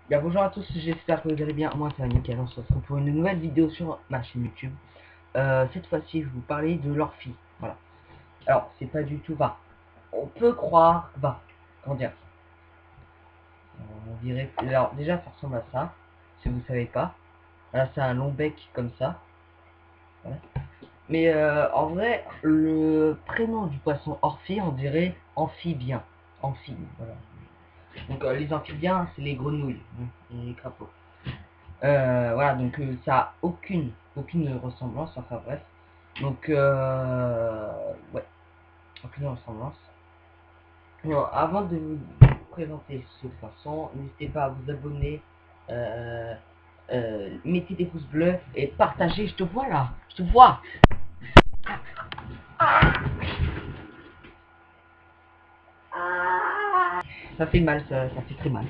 Bien, bonjour à tous, j'espère que vous allez bien. Moi, ça va nickel. On se retrouve pour une nouvelle vidéo sur ma chaîne YouTube. Cette fois-ci, je vais vous parler de l'orphie. Voilà. Alors, c'est pas du tout. Bah, on peut croire. Bah, comment dire. On dirait. Alors, déjà, ça ressemble à ça. Si vous savez pas. Là, c'est un long bec comme ça. Voilà. Mais en vrai, le prénom du poisson orphie, on dirait amphibien. Amphibie, voilà. Donc, les amphibiens, c'est les grenouilles, hein, et les crapauds. Voilà, donc ça a aucune ressemblance, enfin bref. Donc, ouais, aucune ressemblance. Non, avant de vous présenter ce poisson, n'hésitez pas à vous abonner, euh, mettez des pouces bleus et partagez. Je te vois là, je te vois. Ça fait mal, ça fait très mal.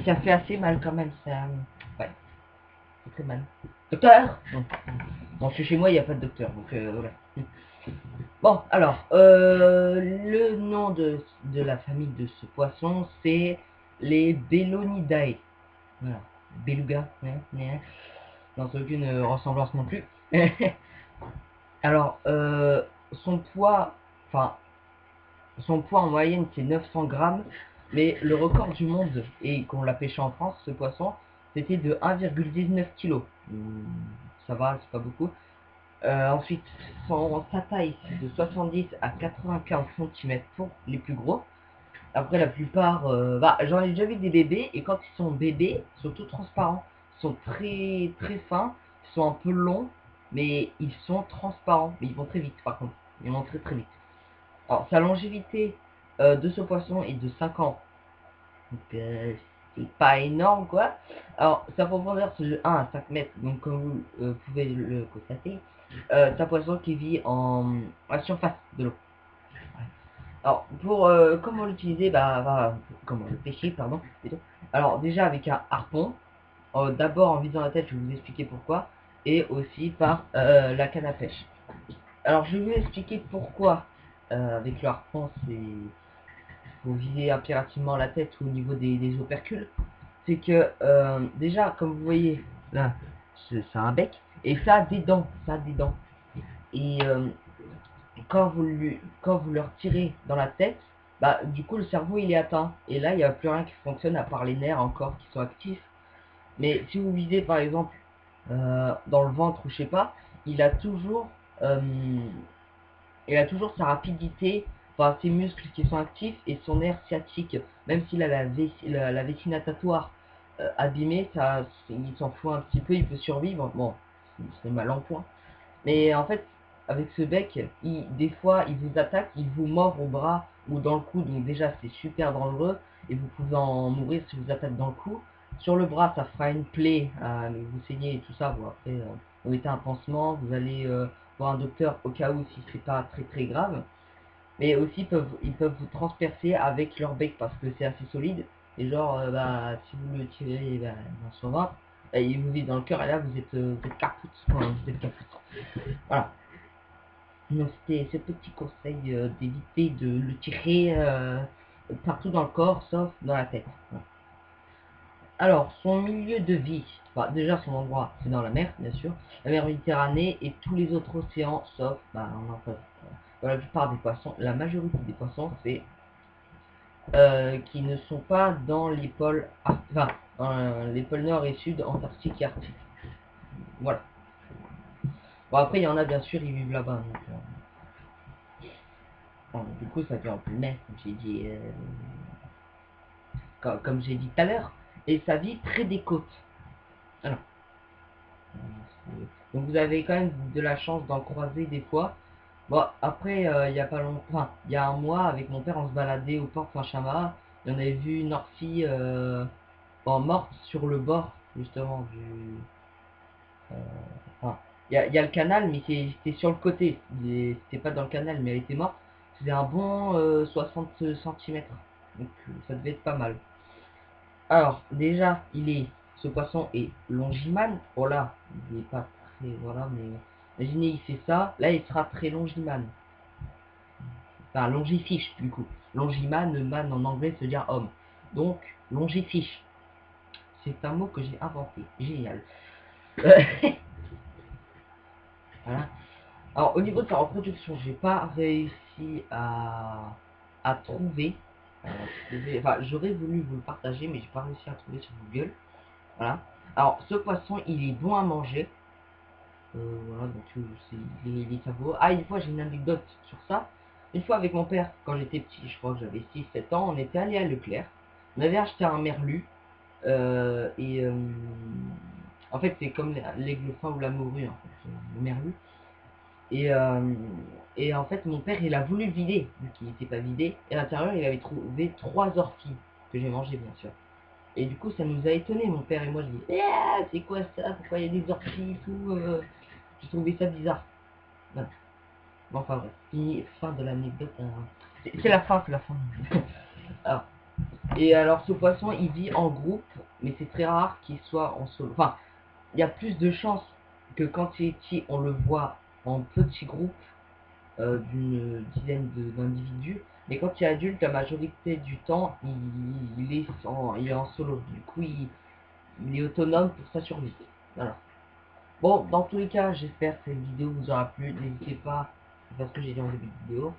Ça fait assez mal quand même, ça. Ouais, c'est très mal. Docteur. Bon, je suis chez moi, il n'y a pas de docteur, donc voilà. Bon, alors, le nom de la famille de ce poisson, c'est les Belonidae. Voilà, beluga, ouais. Non, c'est aucune ressemblance non plus. Alors, son poids, enfin, son poids en moyenne, c'est 900 grammes, mais le record du monde, et qu'on l'a pêché en France, ce poisson, c'était de 1,19 kg. Ça va, c'est pas beaucoup. Ensuite, sa taille, c'est de 70 à 95 cm pour les plus gros. Après, la plupart, bah, j'en ai déjà vu des bébés, et quand ils sont bébés, ils sont tout transparents. Ils sont très très fins, ils sont un peu longs, mais ils sont transparents. Mais ils vont très vite, par contre. Ils vont très très vite. Alors, sa longévité de ce poisson est de 5 ans. Donc, c'est pas énorme, quoi. Alors, sa profondeur, c'est de 1 à 5 mètres. Donc, comme vous pouvez le constater, c'est un poisson qui vit à la surface de l'eau. Alors, pour comment l'utiliser, bah, comment le pêcher, pardon, plutôt. Alors, déjà avec un harpon. D'abord en visant la tête, je vais vous expliquer pourquoi. Et aussi par la canne à pêche. Alors, je vais vous expliquer pourquoi avec le harpon, c'est faut viser impérativement la tête au niveau des opercules. C'est que déjà, comme vous voyez, là, c'est un bec. Et ça a des dents. Ça a des dents. Et quand vous le retirez dans la tête, bah, du coup, le cerveau, il est atteint. Et là, il n'y a plus rien qui fonctionne à part les nerfs encore qui sont actifs. Mais si vous visez, par exemple, dans le ventre ou je sais pas, il a toujours, euh, il a toujours sa rapidité, enfin, ses muscles qui sont actifs et son nerf sciatique. Même s'il a la vessie natatoire abîmée, ça, il s'en fout un petit peu, il peut survivre. Bon, c'est mal en point. Mais en fait, avec ce bec, des fois, il vous attaque, il vous mord au bras ou dans le cou, donc déjà c'est super dangereux et vous pouvez en mourir si vous attaque dans le cou. Sur le bras, ça fera une plaie, vous saignez et tout ça. Bon, après, vous mettez un pansement, vous allez voir un docteur au cas où si c'est pas très très grave. Mais aussi, ils peuvent vous transpercer avec leur bec parce que c'est assez solide. Et genre, bah, si vous le tirez bah, dans son ventre, il vous vit dans le cœur et là vous êtes caput. Enfin, vous êtes caput. Voilà. Donc c'était ce petit conseil d'éviter de le tirer partout dans le corps, sauf dans la tête. Voilà. Alors, son milieu de vie, bah, déjà son endroit, c'est dans la mer, bien sûr, la mer Méditerranée et tous les autres océans, sauf, bah, dans la plupart des poissons, la majorité des poissons, c'est qui ne sont pas dans les pôles, enfin, les pôles nord et sud, Antarctique et Arctique. Voilà. Bon, après, il y en a, bien sûr, ils vivent là-bas. Donc, bon, du coup, ça fait un peu mais, comme j'ai dit. Comme j'ai dit tout à l'heure, et ça vit près des côtes. Alors, donc vous avez quand même de la chance d'en croiser des fois. Bon, après, il y a pas longtemps, enfin, il y a un mois, avec mon père, on se baladait au port Saint-Chamas, et on avait vu une ortie bon, morte sur le bord, justement, du... euh, enfin, il y a le canal, mais c'était sur le côté. C'était pas dans le canal, mais elle était morte. C'était un bon 60 cm. Donc ça devait être pas mal. Alors, déjà, ce poisson est longimane. Oh là, il n'est pas très, voilà, mais imaginez, il fait ça. Là, il sera très longimane. Enfin, longifiche, du coup. Longimane, man en anglais, se dire homme. Donc, longifiche. C'est un mot que j'ai inventé. Génial. Voilà. Alors, au niveau de sa reproduction, j'ai pas réussi à trouver. Enfin, j'aurais voulu vous le partager, mais j'ai pas réussi à trouver sur Google. Voilà. Alors, ce poisson, il est bon à manger. Voilà, donc il est savoureux. Ah, une fois, j'ai une anecdote sur ça. Une fois, avec mon père, quand j'étais petit, je crois que j'avais 6 7 ans, on était allé à Leclerc. On avait acheté un merlu. Et en fait, c'est comme l'aigle fin ou la morue, en fait, le merlu. Et, euh, et en fait, mon père, il a voulu le vider, vu qu'il n'était pas vidé. Et à l'intérieur, il avait trouvé 3 orties, que j'ai mangées, bien sûr. Et du coup, ça nous a étonnés, mon père et moi. Je dis, c'est quoi ça? Pourquoi il y a des orties et tout J'ai trouvé ça bizarre. Voilà. Bon, enfin bref, fin de l'anecdote. Hein. C'est la fin, c'est la fin. Alors, et alors, ce poisson, il vit en groupe, mais c'est très rare qu'il soit en solo. Enfin, il y a plus de chances que quand il est petit, on le voit en petit groupe d'une dizaine d'individus. Mais quand il est adulte, la majorité du temps, il est en solo. Du coup, il est autonome pour sa survie. Voilà. Bon, dans tous les cas, j'espère que cette vidéo vous aura plu. N'hésitez pas à faire ce que j'ai dit en début de vidéo.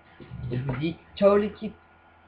Et je vous dis ciao l'équipe.